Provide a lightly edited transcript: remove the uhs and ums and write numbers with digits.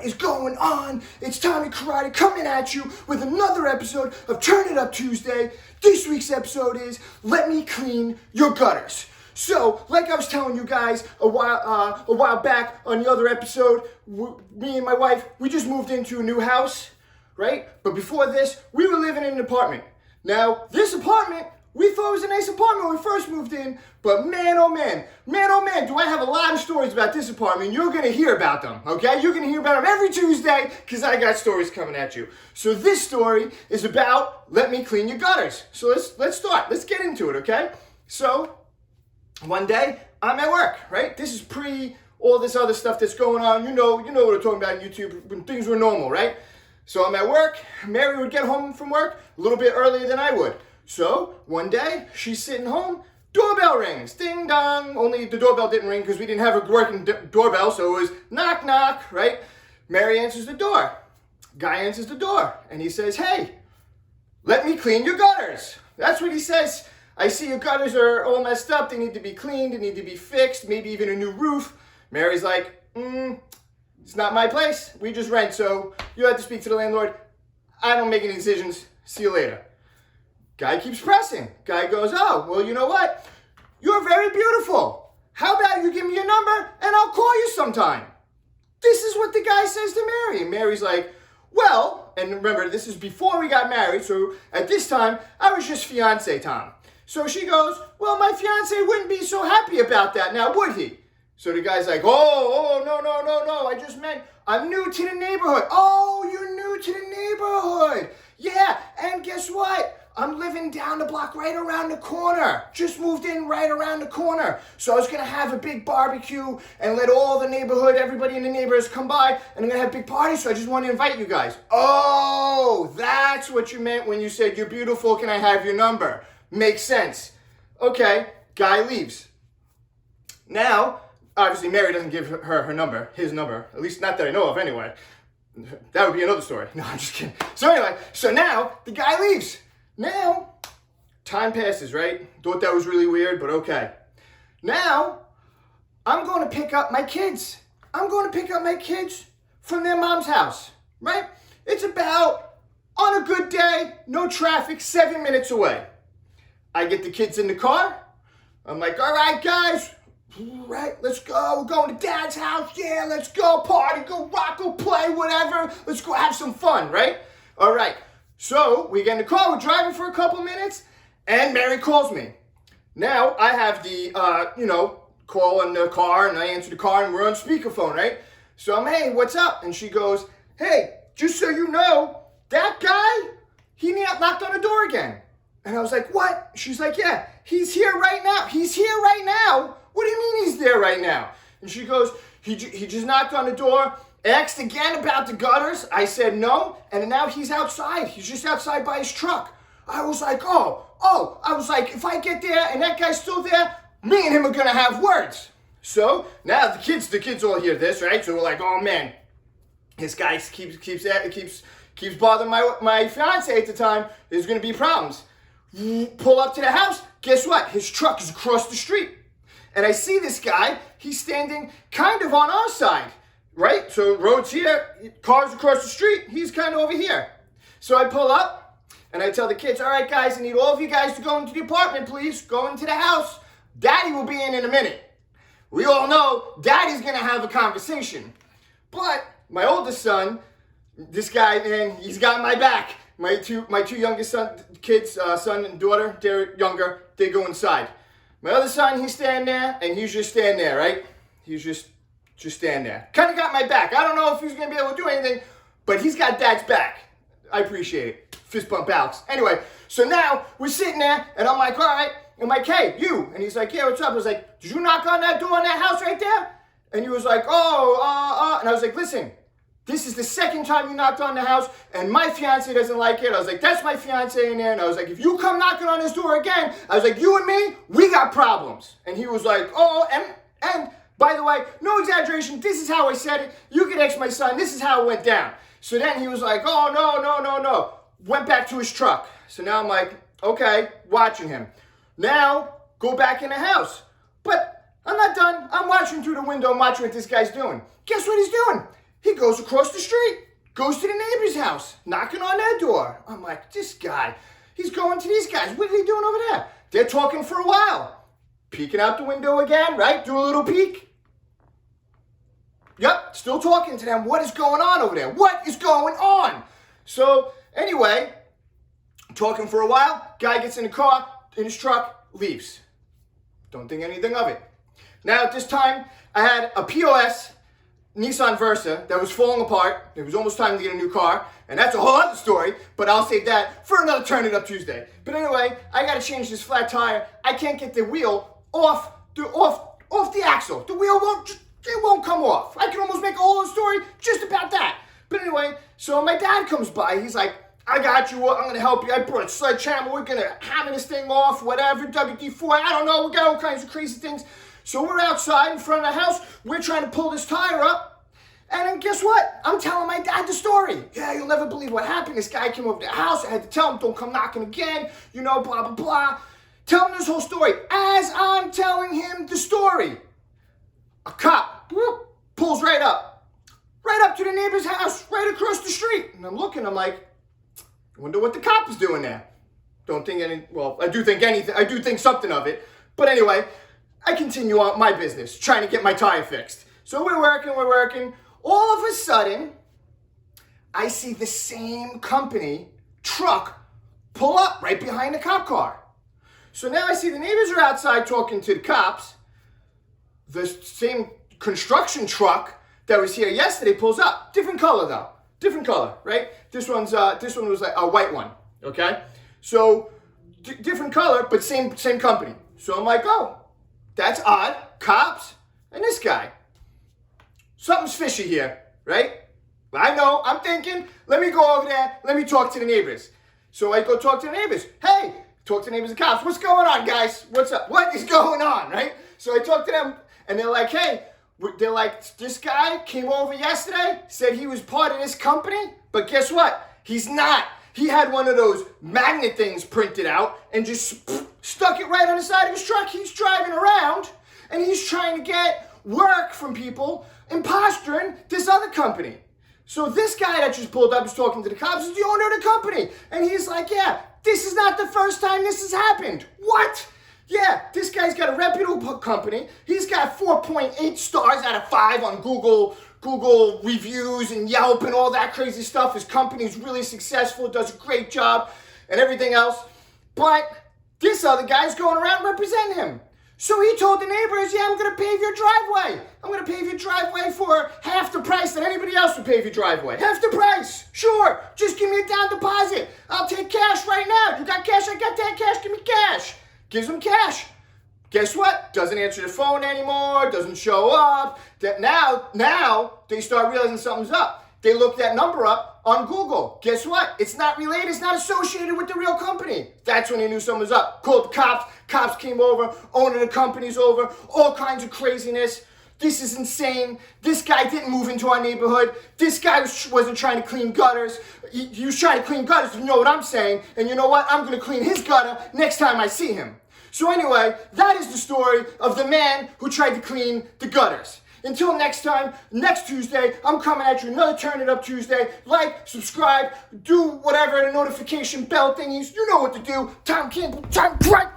What is going on? It's Tommy Karate coming at you with another episode of Turn It Up Tuesday. This week's episode is Let Me Clean Your Gutters. So, like I was telling you guys a while back on the other episode, me and my wife, we just moved into a new house, right? But before this, we were living in an apartment. Now, this apartment, we thought it was a nice apartment when we first moved in, but man, oh man, do I have a lot of stories about this apartment. You're going to hear about them, okay? You're going to hear about them every Tuesday because I got stories coming at you. So this story is about Let Me Clean Your Gutters. So let's start. Let's get into it, okay? So one day, I'm at work, right? This is pre all this other stuff that's going on. You know what I'm talking about on YouTube when things were normal, right? So I'm at work. Mary would get home from work a little bit earlier than I would. So one day, she's sitting home, doorbell rings, ding dong. Only the doorbell didn't ring because we didn't have a working doorbell, so it was knock knock, right? Mary answers the door. Guy answers the door, and he says, "Hey, let me clean your gutters." That's what he says. "I see your gutters are all messed up. They need to be cleaned. They need to be fixed. Maybe even a new roof." Mary's like, "It's not my place. We just rent, so you have to speak to the landlord. I don't make any decisions. See you later." Guy keeps pressing. Guy goes, "Oh, well, you know what? You're very beautiful. How about you give me your number and I'll call you sometime?" This is what the guy says to Mary. And Mary's like, "Well," and remember, this is before we got married, so at this time, I was just fiance Tom. So she goes, "Well, my fiance wouldn't be so happy about that now, would he?" So the guy's like, oh, no. I just meant I'm new to the neighborhood." "Oh, you're new to the neighborhood. Yeah, and guess what? I'm living down the block right around the corner. Just moved in right around the corner. So I was going to have a big barbecue and let all the neighborhood, everybody in the neighborhoods come by, and I'm going to have a big party, so I just want to invite you guys." "Oh, that's what you meant when you said you're beautiful. Can I have your number?" Makes sense. Okay, guy leaves. Now, obviously, Mary doesn't give her number, his number, at least not that I know of anyway. That would be another story. No, I'm just kidding. So anyway, so now the guy leaves. Now, time passes, right? Thought that was really weird, but okay. Now, I'm going to pick up my kids. I'm going to pick up my kids from their mom's house, right? It's about, on a good day, no traffic, 7 minutes away. I get the kids in the car. I'm like, "All right, guys, right, let's go. We're going to Dad's house. Yeah, let's go party, go rock, go play, whatever. Let's go have some fun," right? All right. So we get in the car. We're driving for a couple minutes, and Mary calls me. Now I have the, call in the car, and I answer the car, and we're on speakerphone, right? So I'm, "Hey, what's up?" And she goes, "Hey, just so you know, that guy, he knocked on the door again." And I was like, "What?" She's like, "Yeah, he's here right now." "He's here right now? What do you mean he's there right now?" And she goes, he just knocked on the door, asked again about the gutters." I said no, and now he's outside. He's just outside by his truck. I was like, oh. I was like, if I get there and that guy's still there, me and him are going to have words. So now the kids all hear this, right? So we're like, oh man, this guy keeps bothering my fiance at the time. There's going to be problems. Pull up to the house. Guess what? His truck is across the street. And I see this guy. He's standing kind of on our side, right? So road's here, cars across the street. He's kind of over here. So I pull up and I tell the kids, "All right, guys, I need all of you guys to go into the apartment, please. Go into the house. Daddy will be in a minute." We all know Daddy's going to have a conversation. But my oldest son, this guy, man, he's got my back. My two youngest kids, son and daughter, they're younger. They go inside. My other son, he's standing there, and he's just standing there, right? He's just standing there. Kind of got my back. I don't know if he's going to be able to do anything, but he's got Dad's back. I appreciate it. Fist bump Alex. Anyway, so now we're sitting there, and I'm like, "All right." I'm like, "Hey, you." And he's like, "Yeah, what's up?" I was like, "Did you knock on that door in that house right there?" And he was like, "Oh. And I was like, "Listen, this is the second time you knocked on the house, and my fiance doesn't like it." I was like, "That's my fiance in there." And I was like, "If you come knocking on his door again," I was like, "you and me, we got problems." And he was like, "Oh, and by the way, no exaggeration, this is how I said it. You can ask my son, this is how it went down." So then he was like, "Oh, no. Went back to his truck." So now I'm like, okay, watching him. Now, go back in the house. But I'm not done. I'm watching through the window. I'm watching what this guy's doing. Guess what he's doing? He goes across the street, goes to the neighbor's house, knocking on their door. I'm like, this guy, he's going to these guys. What are they doing over there? They're talking for a while. Peeking out the window again, right? Do a little peek. Yep, still talking to them. What is going on over there? What is going on? So anyway, talking for a while, guy gets in the car, in his truck, leaves. Don't think anything of it. Now at this time, I had a POS Nissan Versa that was falling apart. It was almost time to get a new car, and that's a whole other story, but I'll save that for another Turn It Up Tuesday. But anyway, I gotta change this flat tire. I can't get the wheel off the axle. The wheel won't come off. I can almost make a whole story just about that. But anyway, so my dad comes by. He's like, I got you. I'm going to help you. I brought a sledgehammer. We're going to hammer this thing off, whatever, WD-4. I don't know. We got all kinds of crazy things. So we're outside in front of the house. We're trying to pull this tire up. And then guess what? I'm telling my dad the story. Yeah, you'll never believe what happened. This guy came over to the house. I had to tell him, don't come knocking again. You know, blah, blah, blah. Tell him this whole story. As I'm telling him the story, a cop pulls right up to the neighbor's house, right across the street. And I'm looking, I'm like, I wonder what the cop is doing there. Don't think any, well, I do think something of it. But anyway, I continue on my business, trying to get my tire fixed. So we're working. All of a sudden, I see the same company truck pull up right behind the cop car. So now I see the neighbors are outside talking to the cops. The same construction truck that was here yesterday pulls up. Different color though. Different color, right? This one was like a white one, okay? So different color, but same company. So I'm like, oh, that's odd. Cops and this guy. Something's fishy here, right? I know, I'm thinking, let me go over there, let me talk to the neighbors. So I go talk to the neighbors. Hey, talk to the neighbors and cops. What's going on, guys? What's up? What is going on, right? So I talk to them, and they're like, hey, this guy came over yesterday, said he was part of this company, but guess what? He's not. He had one of those magnet things printed out and just stuck it right on the side of his truck. He's driving around, and he's trying to get work from people imposturing this other company. So this guy that just pulled up is talking to the cops is the owner of the company. And he's like, yeah, this is not the first time this has happened. What? Yeah, this guy's got a reputable company. He's got 4.8 stars out of 5 on Google reviews and Yelp and all that crazy stuff. His company's really successful, does a great job and everything else. But this other guy's going around representing him. So he told the neighbors, yeah, I'm going to pave your driveway. I'm going to pave your driveway for half the price that anybody else would pave your driveway. Half the price. Sure. Just give me a down deposit. I'll take cash right now. You got cash? I got that cash. Give me cash. Gives him cash. Guess what? Doesn't answer the phone anymore. Doesn't show up. Now they start realizing something's up. They look that number up on Google. Guess what? It's not related. It's not associated with the real company. That's when they knew something was up. Called the cops. Cops came over. Owner of the company's over. All kinds of craziness. This is insane. This guy didn't move into our neighborhood. This guy wasn't trying to clean gutters. He was trying to clean gutters, you know what I'm saying. And you know what? I'm going to clean his gutter next time I see him. So anyway, that is the story of the man who tried to clean the gutters. Until next time, next Tuesday, I'm coming at you another Turn It Up Tuesday. Like, subscribe, do whatever, the notification bell thingies. You know what to do. Tom Campbell, time right.